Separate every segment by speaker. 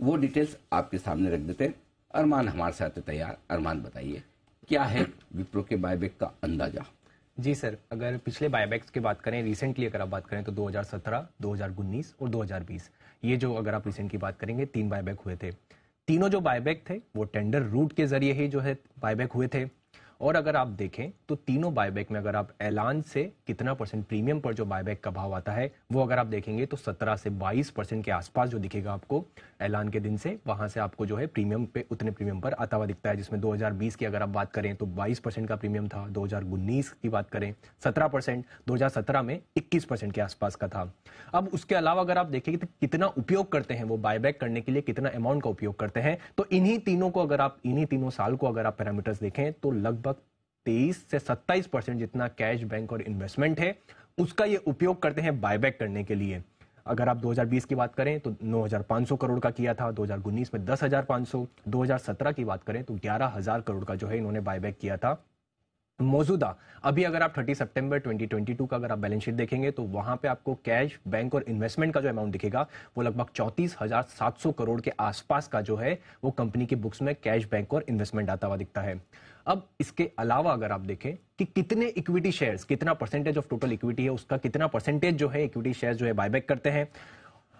Speaker 1: वो डिटेल्स आपके सामने रख देते हैं। अरमान हमारे साथ है तैयार। अरमान बताइए क्या है विप्रो के बायबैक का अंदाजा?
Speaker 2: जी सर, अगर पिछले बायबैक्स की बात करें, रिसेंटली अगर आप बात करें तो 2017, 2019 और 2020, ये जो अगर आप रिसेंट की बात करेंगे 3 बायबैक हुए थे। तीनों जो बायबैक थे वो टेंडर रूट के जरिए ही जो है बायबैक हुए थे। और अगर आप देखें तो तीनों बायबैक में अगर आप ऐलान से कितना परसेंट प्रीमियम पर जो बायबैक का भाव आता है वो अगर आप देखेंगे तो 17 से 22% के आसपास जो दिखेगा आपको ऐलान के दिन से, वहां से आपको जो है प्रीमियम पे उतने प्रीमियम पर आता हुआ दिखता है। जिसमें 2020 की अगर आप बात करें तो 22% का प्रीमियम था, 2019 की बात करें 17%, 2017 में 21% के आसपास का था। अब उसके अलावा अगर आप देखेंगे तो कितना उपयोग करते हैं वो बायबैक करने के लिए, कितना अमाउंट का उपयोग करते हैं, तो इन्हीं तीनों साल को अगर आप पैरामीटर्स देखें तो लगभग 23 से 27% जितना कैश, बैंक और इन्वेस्टमेंट है उसका ये उपयोग करते हैं बायबैक करने के लिए। अगर आप 2020 की बात करें तो 9,500 करोड़ का किया था, 2019 में 10,500, 2017 की बात करें तो 11,000 करोड़ का जो है इन्होंने बायबैक किया था। मौजूदा अभी अगर आप 30 सितंबर 2022 का अगर आप बैलेंस शीट देखेंगे तो वहां पे आपको कैश, बैंक और इन्वेस्टमेंट का जो अमाउंट दिखेगा वो लगभग 34,700 करोड़ के आसपास का जो है वो कंपनी के बुक्स में कैश, बैंक और इन्वेस्टमेंट आता हुआ दिखता है। अब इसके अलावा अगर आप देखें कि कितने इक्विटी शेयर्स, कितना परसेंटेज ऑफ टोटल इक्विटी है उसका कितना परसेंटेज जो है इक्विटी शेयर्स जो है बायबैक करते हैं,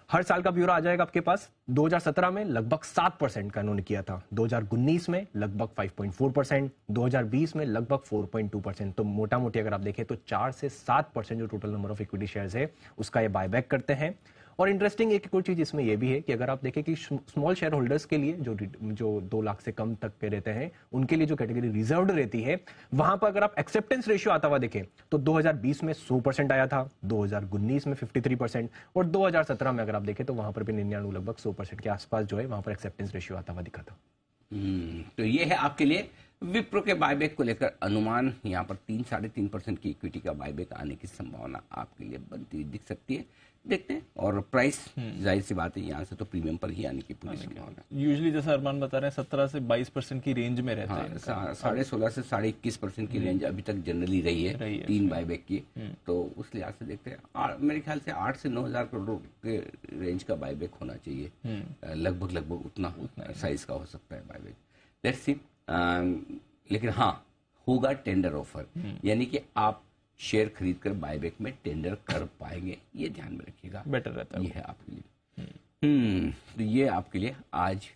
Speaker 2: हर साल का ब्यौरा आ जाएगा आपके पास। 2017 में लगभग 7% का इन्होंने किया था, 2019 में लगभग 5.4%, 2020 में लगभग 4.2%। तो मोटा मोटी अगर आप देखें तो 4 से 7% जो total number of equity shares है उसका ये बायबैक करते हैं। और इंटरेस्टिंग एक और चीज इसमें यह भी है कि अगर आप देखें कि स्मॉल शेयर होल्डर्स के लिए जो 2 लाख से कम तक के रहते हैं उनके लिए जो कैटेगरी रिजर्व्ड रहती है, वहां पर अगर आप एक्सेप्टेंस रेशियो आता हुआ देखें तो 2020 में 100% आया था, 2019 में 53% और 2017 में अगर आप देखें तो वहां पर भी 99 लगभग 100% के आसपास जो है वहां पर एक्सेप्टेंस रेशियो आता हुआ दिखा था।
Speaker 1: तो ये है आपके लिए विप्रो के बायबैक को लेकर अनुमान। यहाँ पर 3-3.5% की इक्विटी का बायबैक आने की संभावना आपके लिए बनती हुई दिख सकती है। देखते हैं। और प्राइस जाहिर सी बात है यहाँ से तो प्रीमियम पर ही आने की पूरी संभावना।
Speaker 3: यूजुअली जैसा अरमान बता रहे हैं 17 से 22% की रेंज में रहता है।
Speaker 1: 16.5 से 21% की रेंज अभी तक जनरली रही है 3 बायबैक की। तो उस लिहाज से देखते हैं मेरे ख्याल से 8 से 9,000 करोड़ के रेंज का बायबैक होना चाहिए। लगभग उतना साइज का हो सकता है बायबैक। Let's see. लेकिन हाँ, होगा टेंडर ऑफर, यानी कि आप शेयर खरीदकर बायबैक में टेंडर कर पाएंगे, ये ध्यान में रखिएगा।
Speaker 3: बेटर रहता है
Speaker 1: ये है आपके लिए। तो ये आपके लिए आज